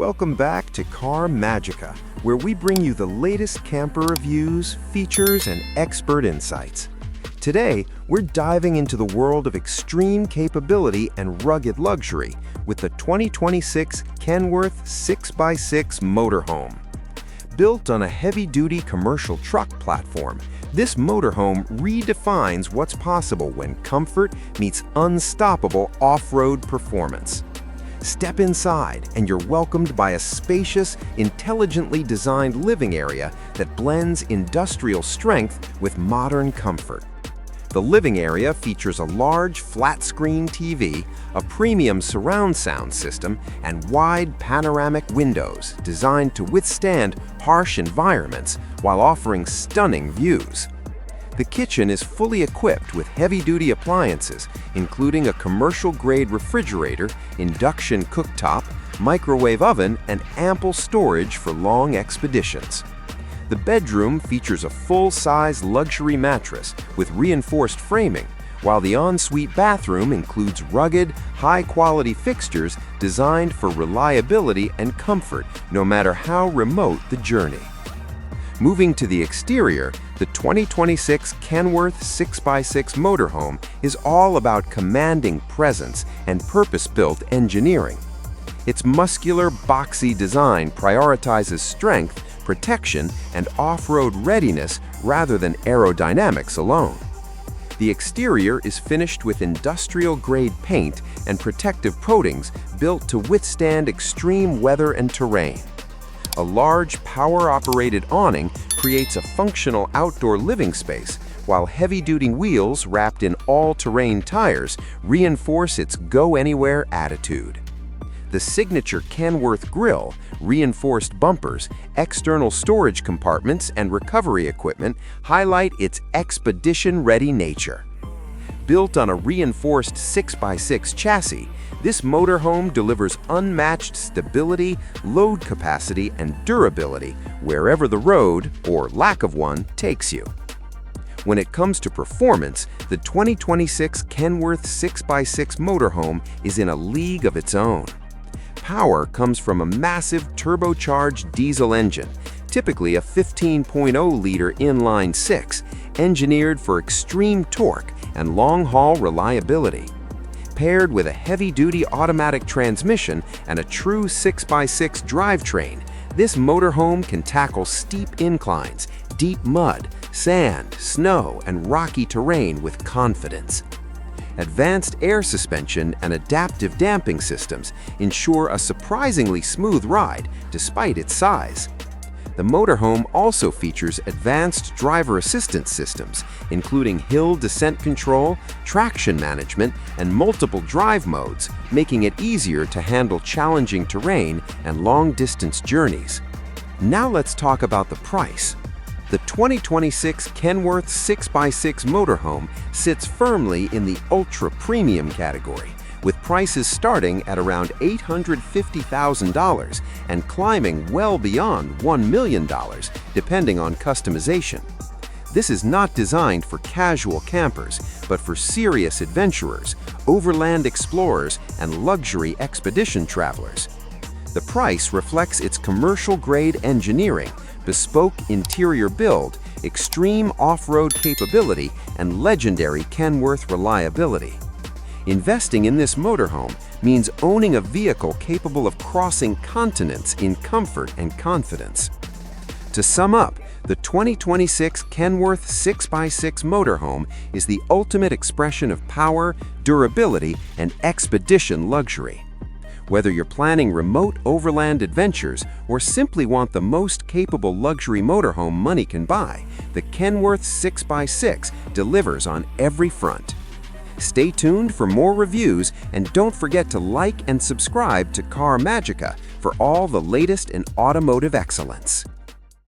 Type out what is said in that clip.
Welcome back to Car Magica, where we bring you the latest camper reviews, features, and expert insights. Today, we're diving into the world of extreme capability and rugged luxury with the 2026 Kenworth 6x6 Motorhome. Built on a heavy-duty commercial truck platform, this motorhome redefines what's possible when comfort meets unstoppable off-road performance. Step inside and you're welcomed by a spacious, intelligently designed living area that blends industrial strength with modern comfort. The living area features a large flat-screen TV, a premium surround sound system, and wide panoramic windows designed to withstand harsh environments while offering stunning views. The kitchen is fully equipped with heavy-duty appliances, including a commercial-grade refrigerator, induction cooktop, microwave oven, and ample storage for long expeditions. The bedroom features a full-size luxury mattress with reinforced framing, while the ensuite bathroom includes rugged, high-quality fixtures designed for reliability and comfort no matter how remote the journey. Moving to the exterior, the 2026 Kenworth 6x6 Motorhome is all about commanding presence and purpose-built engineering. Its muscular, boxy design prioritizes strength, protection, and off-road readiness rather than aerodynamics alone. The exterior is finished with industrial-grade paint and protective coatings built to withstand extreme weather and terrain. A large, power-operated awning creates a functional outdoor living space, while heavy-duty wheels wrapped in all-terrain tires reinforce its go-anywhere attitude. The signature Kenworth grille, reinforced bumpers, external storage compartments, and recovery equipment highlight its expedition-ready nature. Built on a reinforced 6x6 chassis, this motorhome delivers unmatched stability, load capacity, and durability wherever the road, or lack of one, takes you. When it comes to performance, the 2026 Kenworth 6x6 Motorhome is in a league of its own. Power comes from a massive turbocharged diesel engine, typically a 15.0-liter inline-six, engineered for extreme torque and long-haul reliability. Paired with a heavy-duty automatic transmission and a true 6x6 drivetrain, this motorhome can tackle steep inclines, deep mud, sand, snow, and rocky terrain with confidence. Advanced air suspension and adaptive damping systems ensure a surprisingly smooth ride despite its size. The motorhome also features advanced driver assistance systems, including hill descent control, traction management, and multiple drive modes, making it easier to handle challenging terrain and long-distance journeys. Now let's talk about the price. The 2026 Kenworth 6x6 Motorhome sits firmly in the ultra-premium category, with prices starting at around $850,000 and climbing well beyond $1 million, depending on customization. This is not designed for casual campers, but for serious adventurers, overland explorers, and luxury expedition travelers. The price reflects its commercial-grade engineering, bespoke interior build, extreme off-road capability, and legendary Kenworth reliability. Investing in this motorhome means owning a vehicle capable of crossing continents in comfort and confidence. To sum up, the 2026 Kenworth 6x6 Motorhome is the ultimate expression of power, durability, and expedition luxury. Whether you're planning remote overland adventures or simply want the most capable luxury motorhome money can buy, the Kenworth 6x6 delivers on every front. Stay tuned for more reviews, and don't forget to like and subscribe to Car Magica for all the latest in automotive excellence.